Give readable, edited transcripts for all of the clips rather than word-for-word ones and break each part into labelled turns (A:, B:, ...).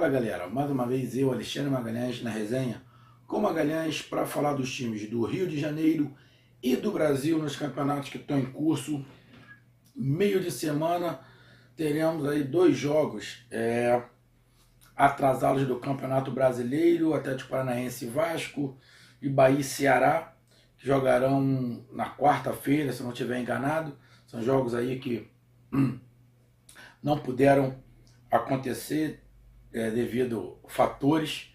A: Fala galera, mais uma vez eu, Alexandre Magalhães, na resenha com Magalhães para falar dos times do Rio de Janeiro e do Brasil nos campeonatos que estão em curso. Meio de semana teremos aí dois jogos atrasados do Campeonato Brasileiro, Atlético Paranaense e Vasco e Bahia e Ceará, que jogarão na quarta-feira, se não estiver enganado. São jogos aí que não puderam acontecer devido a fatores,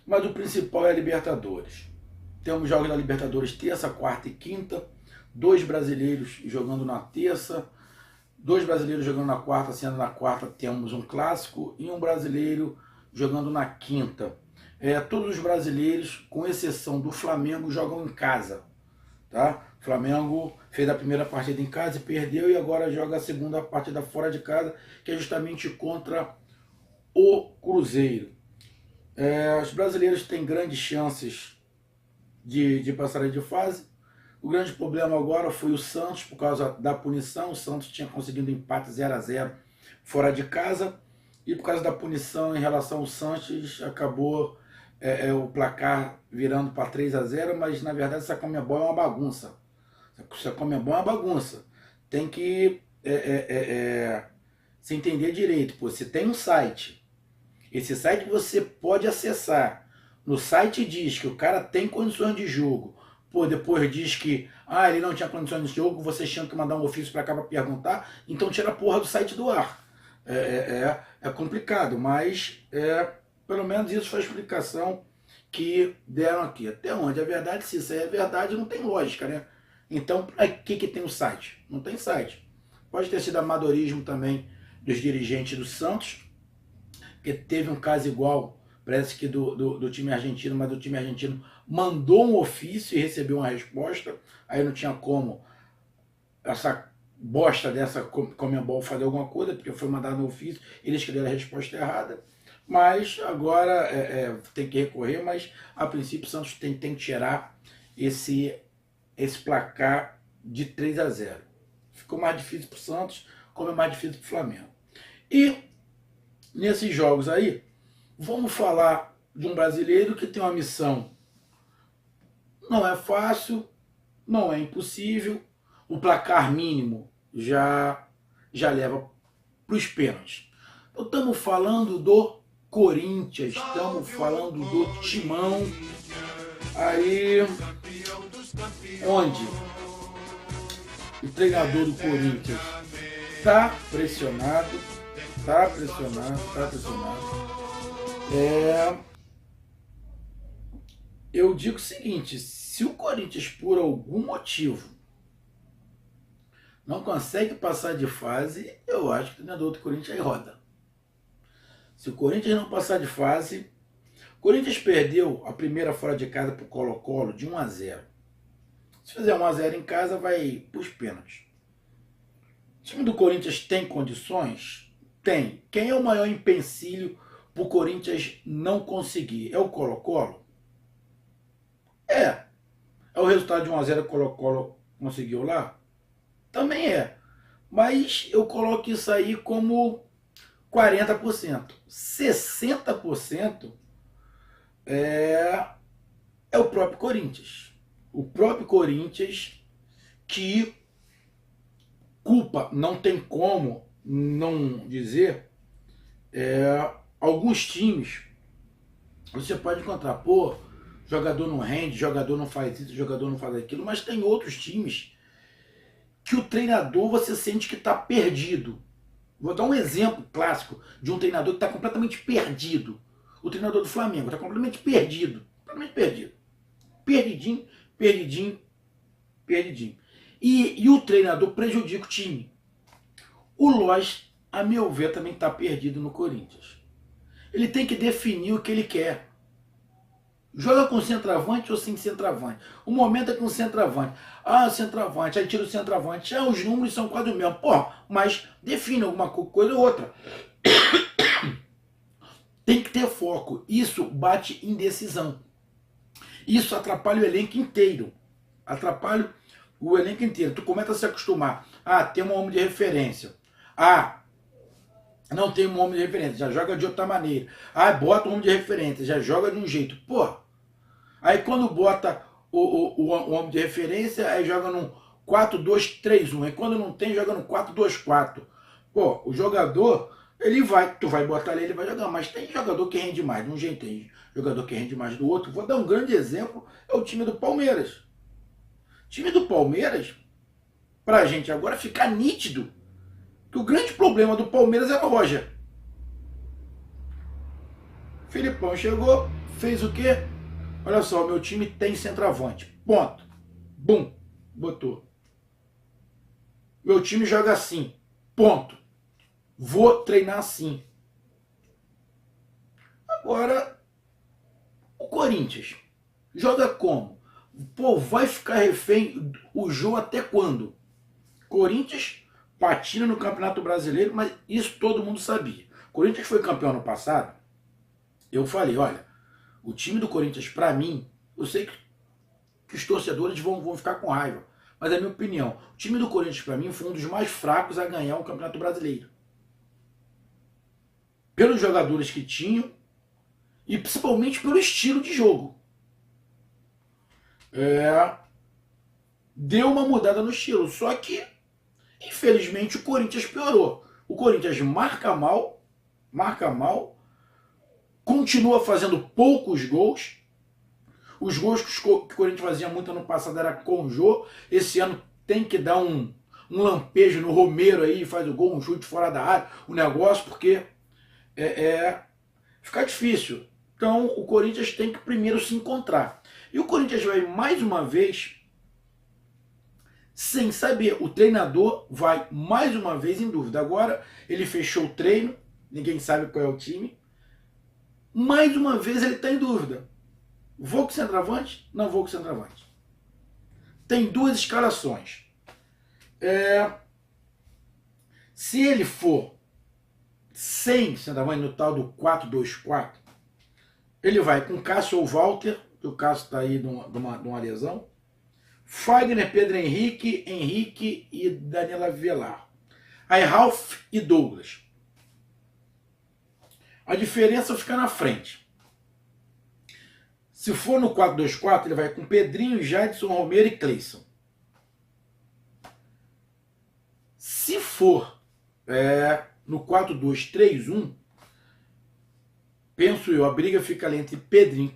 A: mas o principal é a Libertadores. Temos jogos da Libertadores terça, quarta e quinta, dois brasileiros jogando na terça, dois brasileiros jogando na quarta, sendo na quarta temos um clássico e um brasileiro jogando na quinta. Todos os brasileiros, com exceção do Flamengo, jogam em casa, tá? O Flamengo fez a primeira partida em casa e perdeu, e agora joga a segunda partida fora de casa, que é justamente contra o Cruzeiro. Os brasileiros têm grandes chances de passarem de fase. O grande problema agora foi o Santos, por causa da punição. O Santos tinha conseguido um empate 0-0 fora de casa, e por causa da punição em relação ao Santos, acabou o placar virando para 3-0, mas na verdade essa Conmebol é uma bagunça. Essa Conmebol é uma bagunça. Tem que se entender direito. Pô, você tem um site, esse site você pode acessar. No site diz que o cara tem condições de jogo. Pô, depois diz que ele não tinha condições de jogo, vocês tinham que mandar um ofício para cá para perguntar, então tira a porra do site do ar. É complicado, mas pelo menos isso foi a explicação que deram aqui. Até onde? A verdade, se isso aí é verdade, não tem lógica, né? Então, para que tem o site? Não tem site. Pode ter sido amadorismo também dos dirigentes do Santos, que teve um caso igual, parece que do time argentino, mas o time argentino mandou um ofício e recebeu uma resposta, aí não tinha como essa bosta dessa Conmebol fazer alguma coisa, porque foi mandado no ofício, eles que deram a resposta errada, mas agora tem que recorrer, mas a princípio o Santos tem que tirar esse placar de 3-0. Ficou mais difícil para o Santos, como é mais difícil para o Flamengo. E nesses jogos aí, vamos falar de um brasileiro que tem uma missão. Não é fácil, não é impossível. O placar mínimo já leva para os pênaltis. Então, estamos falando do Corinthians, estamos falando do Timão. Aí, onde o treinador do Corinthians está pressionado. Eu digo o seguinte: se o Corinthians por algum motivo não consegue passar de fase, eu acho que o treinador do Corinthians aí roda. Se o Corinthians não passar de fase, o Corinthians perdeu a primeira fora de casa para o Colo-Colo de 1-0. Se fizer 1-0 em casa, vai para os pênaltis. O time do Corinthians tem condições? Tem. Quem é o maior empecilho para o Corinthians não conseguir? É o Colo-Colo? É o resultado de 1-0 que o Colo-Colo conseguiu lá? Também é. Mas eu coloco isso aí como 40%. 60% é o próprio Corinthians. O próprio Corinthians que culpa, não tem como não dizer, alguns times você pode encontrar, pô, jogador não rende, jogador não faz isso, jogador não faz aquilo, mas tem outros times que o treinador você sente que está perdido. Vou dar um exemplo clássico de um treinador que está completamente perdido. O treinador do Flamengo está completamente perdido. Completamente perdido. Perdidinho. E o treinador prejudica o time. O Lois, a meu ver, também está perdido no Corinthians. Ele tem que definir o que ele quer. Joga com centroavante ou sem centroavante? O momento é com centroavante. Centroavante, aí tira o centroavante. Os números são quase o mesmo. Pô, mas define alguma coisa ou outra. Tem que ter foco. Isso bate em decisão. Isso atrapalha o elenco inteiro. Tu começa a se acostumar. Tem um homem de referência. não tem um homem de referência, já joga de outra maneira. Aí bota um homem de referência, já joga de um jeito. Pô, aí quando bota o homem de referência, aí joga num 4-2-3-1. Aí quando não tem, joga no 4-2-4. Pô, o jogador, tu vai botar ele vai jogar. Mas tem jogador que rende mais de um jeito, tem jogador que rende mais do outro. Vou dar um grande exemplo, é o time do Palmeiras. O time do Palmeiras, pra gente agora ficar nítido, que o grande problema do Palmeiras era o Roger. Filipão chegou, fez o quê? Olha só, meu time tem centroavante. Ponto. Bum. Botou. Meu time joga assim. Ponto. Vou treinar assim. Agora, o Corinthians joga como? Pô, vai ficar refém o jogo até quando? Corinthians patina no Campeonato Brasileiro, mas isso todo mundo sabia. Corinthians foi campeão no passado. Eu falei, olha, o time do Corinthians, pra mim, eu sei que os torcedores vão ficar com raiva, mas é a minha opinião. O time do Corinthians, pra mim, foi um dos mais fracos a ganhar o Campeonato Brasileiro. Pelos jogadores que tinham e principalmente pelo estilo de jogo. Deu uma mudada no estilo, só que, infelizmente, o Corinthians piorou. O Corinthians marca mal, continua fazendo poucos gols. Os gols que o Corinthians fazia muito ano passado era com o Jô. Esse ano tem que dar um lampejo no Romero aí, faz o gol, um chute fora da área, o negócio, porque fica difícil. Então o Corinthians tem que primeiro se encontrar. E o Corinthians vai mais uma vez sem saber. O treinador vai mais uma vez em dúvida. Agora ele fechou o treino, ninguém sabe qual é o time. Mais uma vez ele está em dúvida. Vou com centroavante? Não vou com centroavante. Tem duas escalações. Se ele for sem centroavante no tal do 4-2-4, ele vai com Cássio ou Walter, que o Cássio está aí de uma lesão. Fagner, Pedro Henrique e Daniela Velar. Aí Ralf e Douglas. A diferença fica na frente. Se for no 4-2-4, ele vai com Pedrinho, Jadson, Romero e Cleison. Se for no 4-2-3-1, penso eu, a briga fica ali entre Pedrinho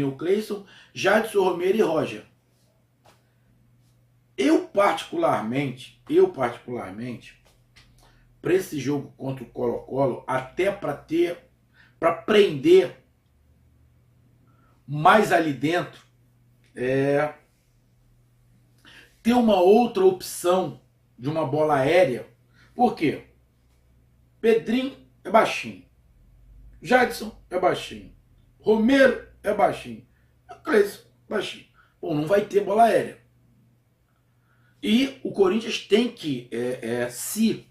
A: ou Cleison, Jadson, Romero e Roger. Eu particularmente, para esse jogo contra o Colo-Colo, até para prender mais ali dentro, ter uma outra opção de uma bola aérea. Por quê? Pedrinho é baixinho, Jadson é baixinho, Romero é baixinho, Cleison baixinho. Bom, não vai ter bola aérea. E o Corinthians tem que se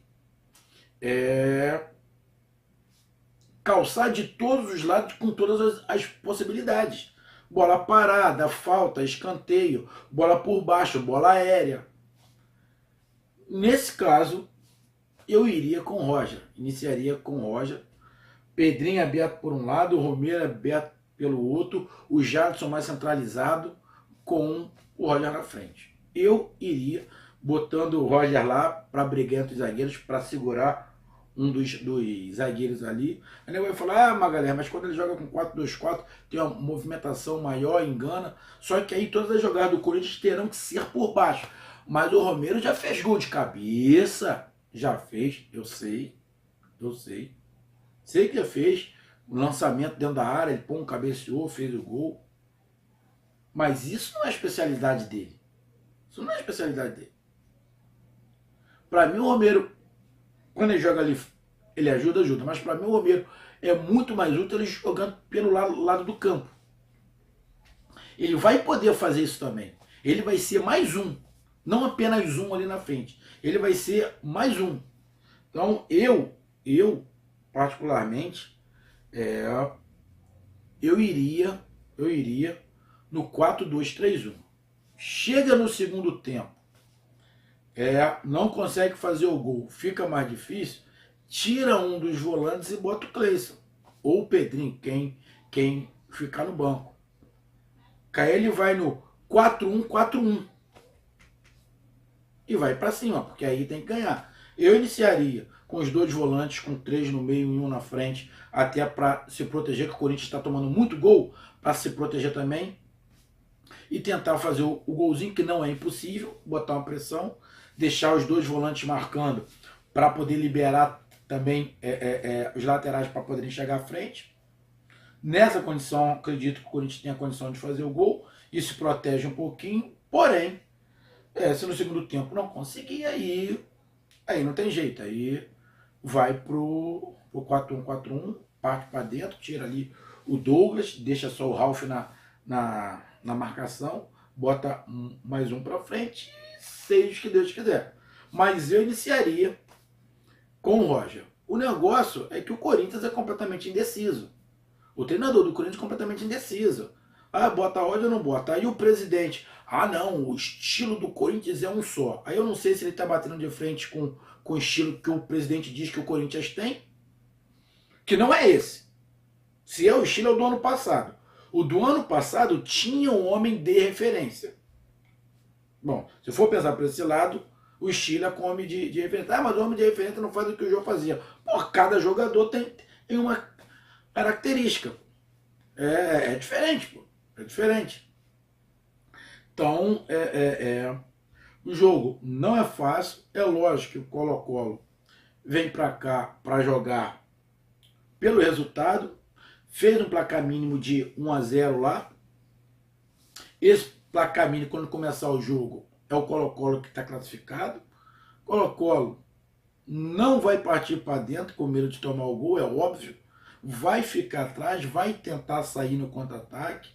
A: calçar de todos os lados com todas as possibilidades. Bola parada, falta, escanteio, bola por baixo, bola aérea. Nesse caso, eu iria com o Roger. Iniciaria com o Roger. Pedrinho aberto por um lado, o Romero aberto pelo outro, o Jadson mais centralizado com o Roger na frente. Eu iria botando o Roger lá para brigar entre os zagueiros, para segurar um dos zagueiros ali. Aí vai falar, Magalhães, mas quando ele joga com 4-2-4, tem uma movimentação maior, engana. Só que aí todas as jogadas do Corinthians terão que ser por baixo. Mas o Romero já fez gol de cabeça. Já fez, eu sei. Sei que já fez. O lançamento dentro da área, ele põe um cabeceou, fez o gol. Mas isso não é a especialidade dele. Para mim, o Romero, quando ele joga ali, ele ajuda. Mas para mim, o Romero é muito mais útil ele jogando pelo lado do campo. Ele vai poder fazer isso também. Ele vai ser mais um. Não apenas um ali na frente. Ele vai ser mais um. Então, eu particularmente, eu iria no 4-2-3-1. Chega no segundo tempo, não consegue fazer o gol, fica mais difícil, tira um dos volantes e bota o Cleison. Ou o Pedrinho, quem ficar no banco. Aí ele vai no 4-1-4-1. E vai para cima, porque aí tem que ganhar. Eu iniciaria com os 2 volantes, com 3 no meio e 1 na frente, até para se proteger, que o Corinthians está tomando muito gol, para se proteger também. E tentar fazer o golzinho, que não é impossível, botar uma pressão, deixar os 2 volantes marcando, para poder liberar também os laterais para poderem chegar à frente. Nessa condição, acredito que o Corinthians tem a condição de fazer o gol, isso protege um pouquinho, porém, se no segundo tempo não conseguir, aí não tem jeito, aí vai pro 4-1-4-1, parte para dentro, tira ali o Douglas, deixa só o Ralf na marcação, bota mais um para frente, e seja o que Deus quiser. Mas eu iniciaria com o Roger. O negócio é que o Corinthians é completamente indeciso. O treinador do Corinthians é completamente indeciso. Ah, bota Roger ou não bota? Aí o presidente, não, o estilo do Corinthians é um só. Aí eu não sei se ele está batendo de frente com o estilo que o presidente diz que o Corinthians tem, que não é esse. Se é o estilo, é o do ano passado. O do ano passado tinha um homem de referência. Bom, se for pensar por esse lado, o estilo é com homem de referência. Mas o homem de referência não faz o que o João fazia. Por cada jogador tem uma característica. É diferente, pô. É diferente. Então, o jogo não é fácil. É lógico que o Colo-Colo vem para cá para jogar pelo resultado. Fez um placar mínimo de 1-0 lá. Esse placar mínimo, quando começar o jogo, é o Colo-Colo que está classificado. Colo-Colo não vai partir para dentro com medo de tomar o gol, é óbvio. Vai ficar atrás, vai tentar sair no contra-ataque.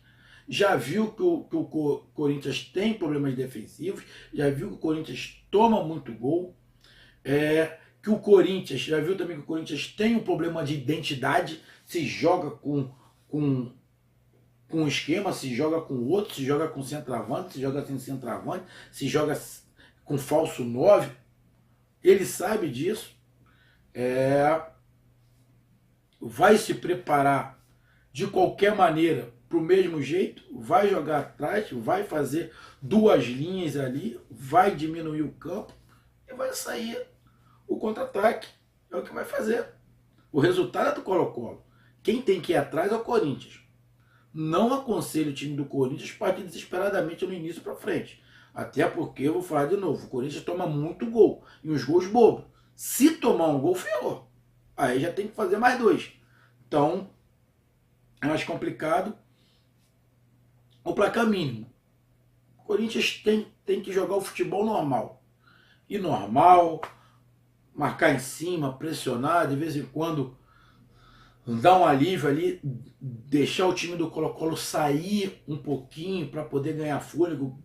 A: Já viu que o Corinthians tem problemas defensivos, já viu que o Corinthians toma muito gol. Que o Corinthians, já viu também que o Corinthians tem um problema de identidade, se joga com um esquema, se joga com outro, se joga com centroavante, se joga sem centroavante, se joga com falso 9. Ele sabe disso. Vai se preparar de qualquer maneira para o mesmo jeito, vai jogar atrás, vai fazer 2 linhas ali, vai diminuir o campo e vai sair o contra-ataque. É o que vai fazer. O resultado é do Colo-Colo. Quem tem que ir atrás é o Corinthians. Não aconselho o time do Corinthians partir desesperadamente no início para frente. Até porque, eu vou falar de novo, o Corinthians toma muito gol. E uns gols bobos. Se tomar um gol, ferrou. Aí já tem que fazer mais 2. Então, é mais complicado. O placar mínimo. O Corinthians tem que jogar o futebol normal. E normal, marcar em cima, pressionar, de vez em quando dar um alívio ali, deixar o time do Colo-Colo sair um pouquinho para poder ganhar fôlego,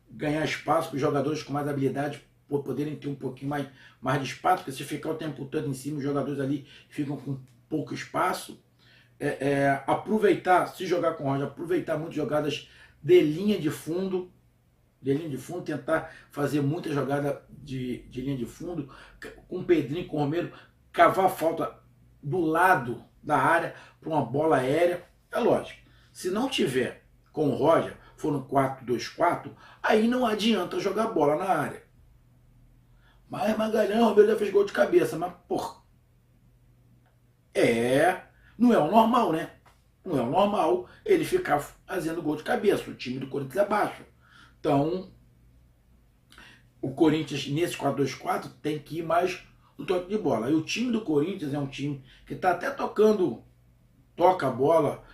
A: ganhar espaço para os jogadores com mais habilidade poderem ter um pouquinho mais de espaço, porque se ficar o tempo todo em cima, os jogadores ali ficam com pouco espaço. Aproveitar, se jogar com o Roger, aproveitar muitas jogadas de linha de fundo, tentar fazer muita jogada de linha de fundo, com o Pedrinho, com o Romero, cavar falta do lado da área para uma bola aérea. É lógico, se não tiver com o Roger, for no 4-2-4, aí não adianta jogar bola na área. Mas Magalhães, o Romero já fez gol de cabeça, mas porra, não é o normal, né? Não é o normal ele ficar fazendo gol de cabeça. O time do Corinthians é baixo. Então, o Corinthians, nesse 4-2-4, tem que ir mais no toque de bola. E o time do Corinthians é um time que está até toca a bola,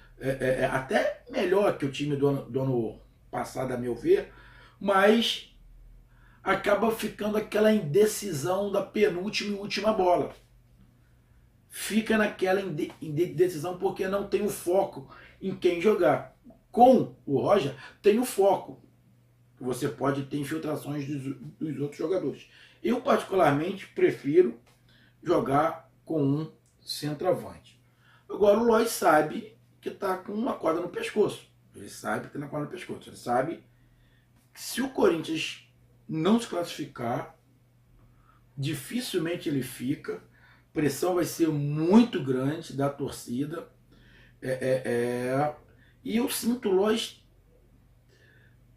A: até melhor que o time do ano passado, a meu ver, mas acaba ficando aquela indecisão da penúltima e última bola. Fica naquela indecisão porque não tem o foco em quem jogar. Com o Roger, tem o foco. Você pode ter infiltrações dos outros jogadores. Eu, particularmente, prefiro jogar com um centroavante. Agora, o Lois sabe que está com uma corda no pescoço. Ele sabe que tem uma corda no pescoço. Ele sabe que se o Corinthians não se classificar, dificilmente ele fica, pressão vai ser muito grande da torcida. E eu sinto o Loz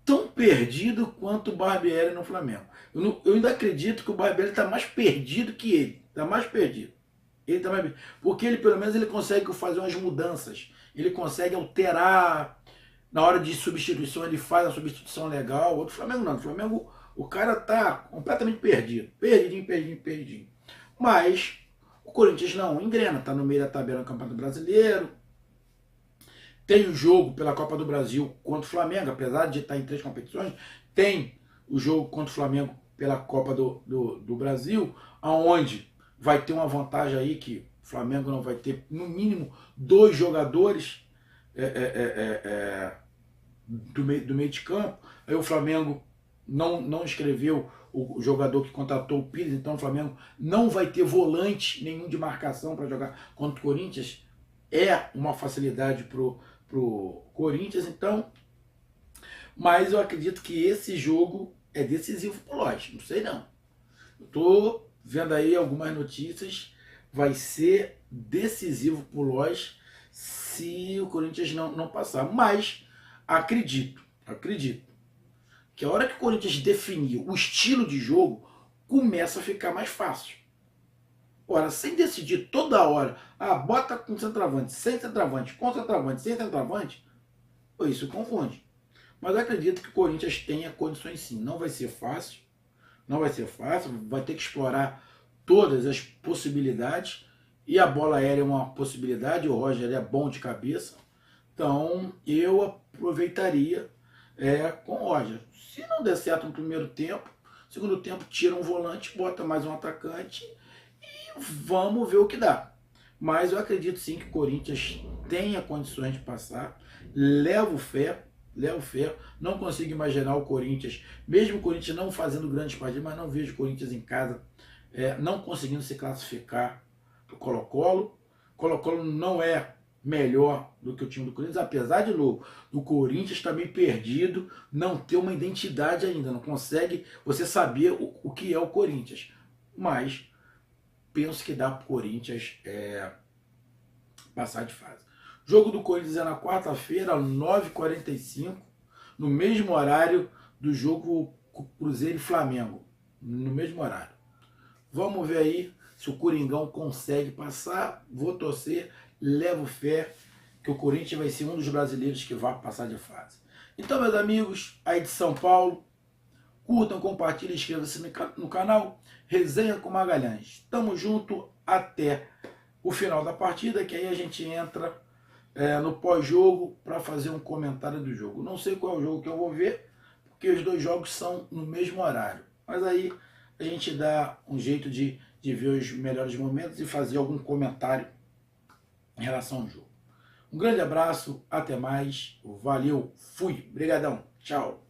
A: tão perdido quanto o Barbieri no Flamengo. Eu ainda acredito que o Barbieri está mais perdido que ele. Está mais perdido. Ele tá mais... Porque ele, pelo menos, ele consegue fazer umas mudanças. Ele consegue alterar. Na hora de substituição, ele faz a substituição legal. O Flamengo não. O Flamengo, o cara tá completamente perdido. Perdidinho. Mas o Corinthians não engrena. Tá no meio da tabela no Campeonato Brasileiro. Tem o jogo pela Copa do Brasil contra o Flamengo, apesar de estar em 3 competições. Tem o jogo contra o Flamengo pela Copa do Brasil, aonde vai ter uma vantagem aí que o Flamengo não vai ter, no mínimo, 2 jogadores do meio de campo. Aí o Flamengo não escreveu o jogador que contratou o Pires, então o Flamengo não vai ter volante nenhum de marcação para jogar contra o Corinthians. É uma facilidade pro Corinthians, então. Mas eu acredito que esse jogo é decisivo pro Loz. Não sei não. Eu tô vendo aí algumas notícias. Vai ser decisivo pro Loz se o Corinthians não passar. Mas acredito que a hora que o Corinthians definir o estilo de jogo, começa a ficar mais fácil. Ora, sem decidir toda hora, bota com centroavante, sem centroavante, com centroavante, sem centroavante, isso confunde. Mas eu acredito que o Corinthians tenha condições sim. Não vai ser fácil, vai ter que explorar todas as possibilidades, e a bola aérea é uma possibilidade, o Roger é bom de cabeça, então eu aproveitaria com o Roger. Se não der certo no primeiro tempo, segundo tempo tira um volante, bota mais um atacante, vamos ver o que dá. Mas eu acredito sim que o Corinthians tenha condições de passar. Levo fé. Não consigo imaginar o Corinthians, mesmo o Corinthians não fazendo grandes partidas, mas não vejo o Corinthians em casa não conseguindo se classificar para o Colo-Colo. Colo-Colo não é melhor do que o time do Corinthians, apesar de novo, do Corinthians também perdido, não ter uma identidade ainda, não consegue você saber o que é o Corinthians. Mas penso que dá para o Corinthians passar de fase. O jogo do Corinthians é na quarta-feira, às 9h45, no mesmo horário do jogo Cruzeiro e Flamengo. No mesmo horário. Vamos ver aí se o Coringão consegue passar. Vou torcer, levo fé que o Corinthians vai ser um dos brasileiros que vai passar de fase. Então, meus amigos, aí de São Paulo, curtam, compartilhem, inscrevam-se no canal Resenha com Magalhães. Tamo junto até o final da partida, que aí a gente entra no pós-jogo para fazer um comentário do jogo. Não sei qual é o jogo que eu vou ver, porque os 2 jogos são no mesmo horário. Mas aí a gente dá um jeito de ver os melhores momentos e fazer algum comentário em relação ao jogo. Um grande abraço, até mais, valeu, fui, brigadão, tchau.